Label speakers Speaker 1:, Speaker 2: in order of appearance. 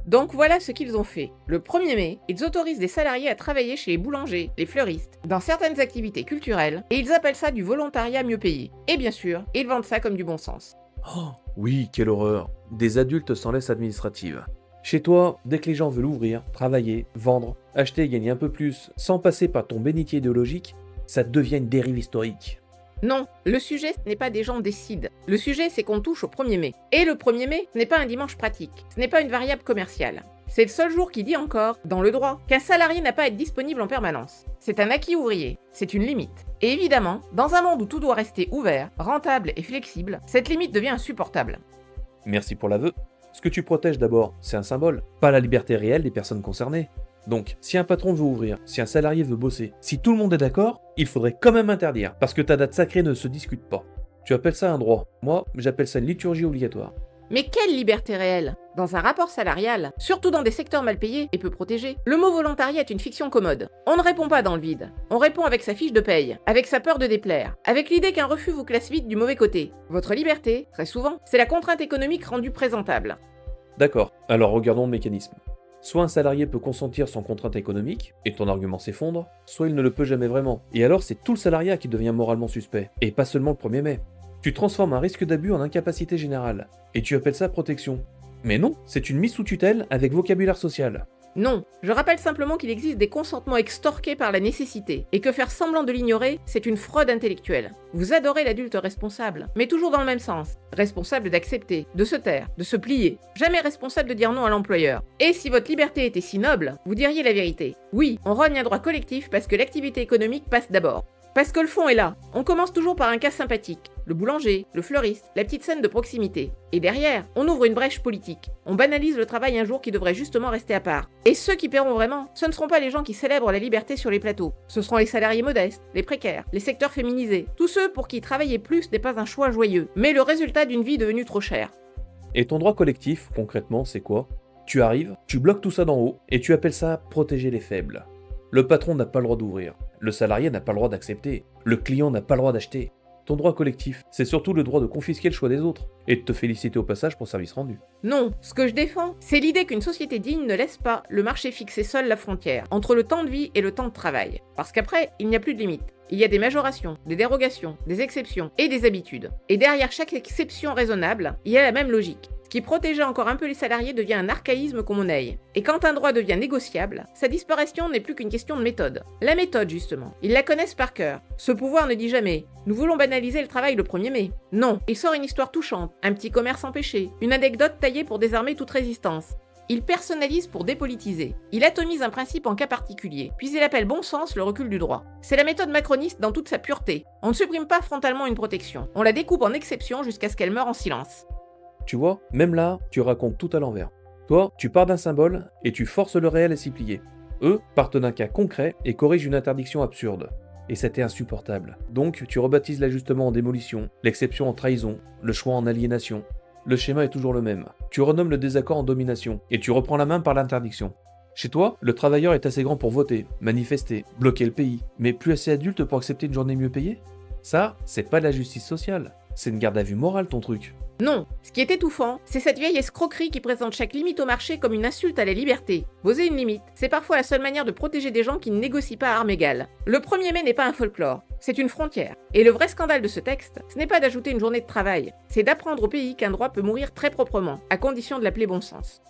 Speaker 1: Donc voilà ce qu'ils ont fait. Le 1er mai, ils autorisent les salariés à travailler chez les boulangers, les fleuristes, dans certaines activités culturelles, et ils appellent ça du volontariat mieux payé. Et bien sûr, ils vendent ça comme du bon sens.
Speaker 2: Oh, oui, quelle horreur. Des adultes sans laisse administrative. Chez toi, dès que les gens veulent ouvrir, travailler, vendre, acheter et gagner un peu plus, sans passer par ton bénitier idéologique, ça devient une dérive historique.
Speaker 1: Non, le sujet ce n'est pas des gens décident. Le sujet c'est qu'on touche au 1er mai. Et le 1er mai ce n'est pas un dimanche pratique, ce n'est pas une variable commerciale. C'est le seul jour qui dit encore, dans le droit, qu'un salarié n'a pas à être disponible en permanence. C'est un acquis ouvrier, c'est une limite. Et évidemment, dans un monde où tout doit rester ouvert, rentable et flexible, cette limite devient insupportable.
Speaker 2: Merci pour l'aveu. Ce que tu protèges d'abord, c'est un symbole, pas la liberté réelle des personnes concernées. Donc, si un patron veut ouvrir, si un salarié veut bosser, si tout le monde est d'accord, il faudrait quand même interdire, parce que ta date sacrée ne se discute pas. Tu appelles ça un droit. Moi, j'appelle ça une liturgie obligatoire.
Speaker 1: Mais quelle liberté réelle? Dans un rapport salarial, surtout dans des secteurs mal payés et peu protégés, le mot volontariat est une fiction commode. On ne répond pas dans le vide. On répond avec sa fiche de paye, avec sa peur de déplaire, avec l'idée qu'un refus vous classe vite du mauvais côté. Votre liberté, très souvent, c'est la contrainte économique rendue présentable.
Speaker 2: D'accord, alors regardons le mécanisme. Soit un salarié peut consentir sans contrainte économique, et ton argument s'effondre, soit il ne le peut jamais vraiment. Et alors c'est tout le salariat qui devient moralement suspect, et pas seulement le 1er mai. Tu transformes un risque d'abus en incapacité générale, et tu appelles ça protection. Mais non, c'est une mise sous tutelle avec vocabulaire social.
Speaker 1: Non, je rappelle simplement qu'il existe des consentements extorqués par la nécessité, et que faire semblant de l'ignorer, c'est une fraude intellectuelle. Vous adorez l'adulte responsable, mais toujours dans le même sens. Responsable d'accepter, de se taire, de se plier. Jamais responsable de dire non à l'employeur. Et si votre liberté était si noble, vous diriez la vérité. Oui, on rogne un droit collectif parce que l'activité économique passe d'abord. Parce que le fond est là. On commence toujours par un cas sympathique. Le boulanger, le fleuriste, la petite scène de proximité. Et derrière, on ouvre une brèche politique. On banalise le travail un jour qui devrait justement rester à part. Et ceux qui paieront vraiment, ce ne seront pas les gens qui célèbrent la liberté sur les plateaux. Ce seront les salariés modestes, les précaires, les secteurs féminisés. Tous ceux pour qui travailler plus n'est pas un choix joyeux, mais le résultat d'une vie devenue trop chère.
Speaker 2: Et ton droit collectif, concrètement, c'est quoi? Tu arrives, tu bloques tout ça d'en haut, et tu appelles ça protéger les faibles. Le patron n'a pas le droit d'ouvrir, le salarié n'a pas le droit d'accepter, le client n'a pas le droit d'acheter. Ton droit collectif, c'est surtout le droit de confisquer le choix des autres, et de te féliciter au passage pour service rendu.
Speaker 1: Non, ce que je défends, c'est l'idée qu'une société digne ne laisse pas le marché fixer seul la frontière entre le temps de vie et le temps de travail. Parce qu'après, il n'y a plus de limite. Il y a des majorations, des dérogations, des exceptions et des habitudes. Et derrière chaque exception raisonnable, il y a la même logique. Ce qui protégeait encore un peu les salariés devient un archaïsme qu'on monnaie. Et quand un droit devient négociable, sa disparition n'est plus qu'une question de méthode. La méthode, justement. Ils la connaissent par cœur. Ce pouvoir ne dit jamais « Nous voulons banaliser le travail le 1er mai ». Non, il sort une histoire touchante, un petit commerce empêché, une anecdote taillée pour désarmer toute résistance. Il personnalise pour dépolitiser. Il atomise un principe en cas particulier, puis il appelle bon sens le recul du droit. C'est la méthode macroniste dans toute sa pureté. On ne supprime pas frontalement une protection. On la découpe en exceptions jusqu'à ce qu'elle meure en silence.
Speaker 2: Tu vois, même là, tu racontes tout à l'envers. Toi, tu pars d'un symbole et tu forces le réel à s'y plier. Eux partent d'un cas concret et corrigent une interdiction absurde. Et c'était insupportable. Donc, tu rebaptises l'ajustement en démolition, l'exception en trahison, le choix en aliénation. Le schéma est toujours le même. Tu renommes le désaccord en domination et tu reprends la main par l'interdiction. Chez toi, le travailleur est assez grand pour voter, manifester, bloquer le pays, mais plus assez adulte pour accepter une journée mieux payée? Ça, c'est pas de la justice sociale. C'est une garde à vue morale, ton truc.
Speaker 1: Non, ce qui est étouffant, c'est cette vieille escroquerie qui présente chaque limite au marché comme une insulte à la liberté. Poser une limite, c'est parfois la seule manière de protéger des gens qui ne négocient pas à armes égales. Le 1er mai n'est pas un folklore, c'est une frontière. Et le vrai scandale de ce texte, ce n'est pas d'ajouter une journée de travail, c'est d'apprendre au pays qu'un droit peut mourir très proprement, à condition de l'appeler bon sens.